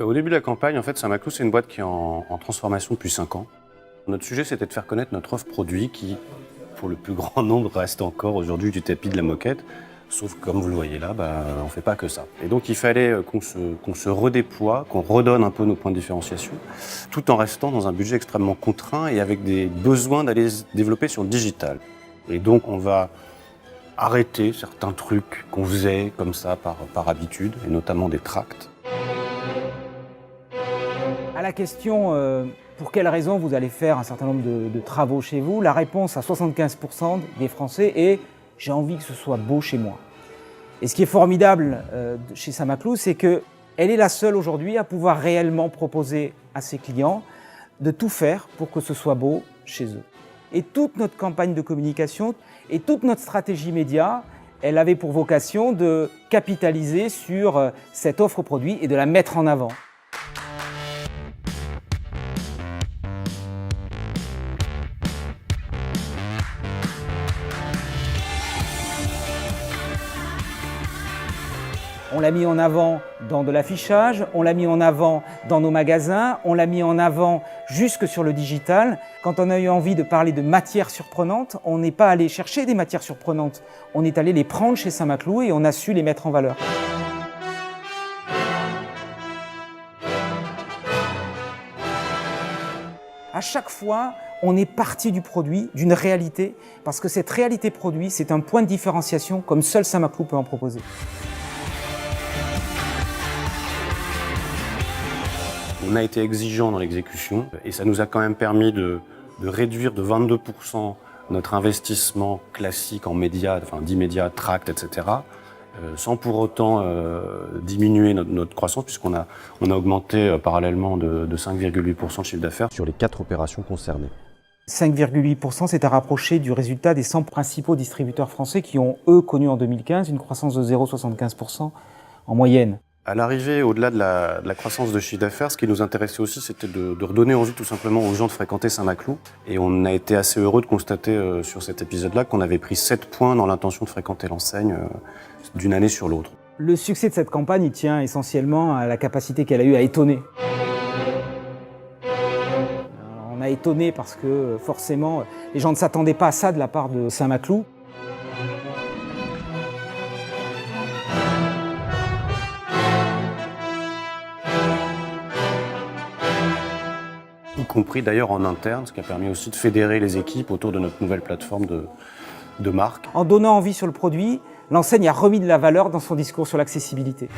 Au début de la campagne, en fait, Saint-Maclou, c'est une boîte qui est en transformation depuis 5 ans. Notre sujet, c'était de faire connaître notre offre produit qui, pour le plus grand nombre, reste encore aujourd'hui du tapis de la moquette. Sauf que, comme vous le voyez là, on ne fait pas que ça. Et donc, il fallait qu'on se redéploie, qu'on redonne un peu nos points de différenciation, tout en restant dans un budget extrêmement contraint et avec des besoins d'aller se développer sur le digital. Et donc, on va arrêter certains trucs qu'on faisait comme ça par habitude, et notamment des tracts. À la question pour quelles raisons vous allez faire un certain nombre de travaux chez vous, la réponse à 75% des Français est « j'ai envie que ce soit beau chez moi ». Et ce qui est formidable chez Saint-Maclou, c'est qu'elle est la seule aujourd'hui à pouvoir réellement proposer à ses clients de tout faire pour que ce soit beau chez eux. Et toute notre campagne de communication et toute notre stratégie média, elle avait pour vocation de capitaliser sur cette offre produit et de la mettre en avant. On l'a mis en avant dans de l'affichage, on l'a mis en avant dans nos magasins, on l'a mis en avant jusque sur le digital. Quand on a eu envie de parler de matières surprenantes, on n'est pas allé chercher des matières surprenantes. On est allé les prendre chez Saint-Maclou et on a su les mettre en valeur. À chaque fois, on est parti du produit, d'une réalité, parce que cette réalité produit, c'est un point de différenciation comme seul Saint-Maclou peut en proposer. On a été exigeant dans l'exécution et ça nous a quand même permis de réduire de 22% notre investissement classique en médias, enfin 10 médias, tracts, etc. Sans pour autant diminuer notre croissance puisqu'on a augmenté parallèlement de 5,8% le chiffre d'affaires sur les 4 opérations concernées. 5,8%, c'est à rapprocher du résultat des 100 principaux distributeurs français qui ont, eux, connu en 2015 une croissance de 0,75% en moyenne. À l'arrivée, au-delà de la croissance de chiffre d'affaires, ce qui nous intéressait aussi, c'était de redonner envie tout simplement aux gens de fréquenter Saint-Maclou. Et on a été assez heureux de constater sur cet épisode-là qu'on avait pris 7 points dans l'intention de fréquenter l'enseigne d'une année sur l'autre. Le succès de cette campagne, il tient essentiellement à la capacité qu'elle a eue à étonner. On a étonné parce que forcément, les gens ne s'attendaient pas à ça de la part de Saint-Maclou. Y compris d'ailleurs en interne, ce qui a permis aussi de fédérer les équipes autour de notre nouvelle plateforme de marque. En donnant envie sur le produit, l'enseigne a remis de la valeur dans son discours sur l'accessibilité.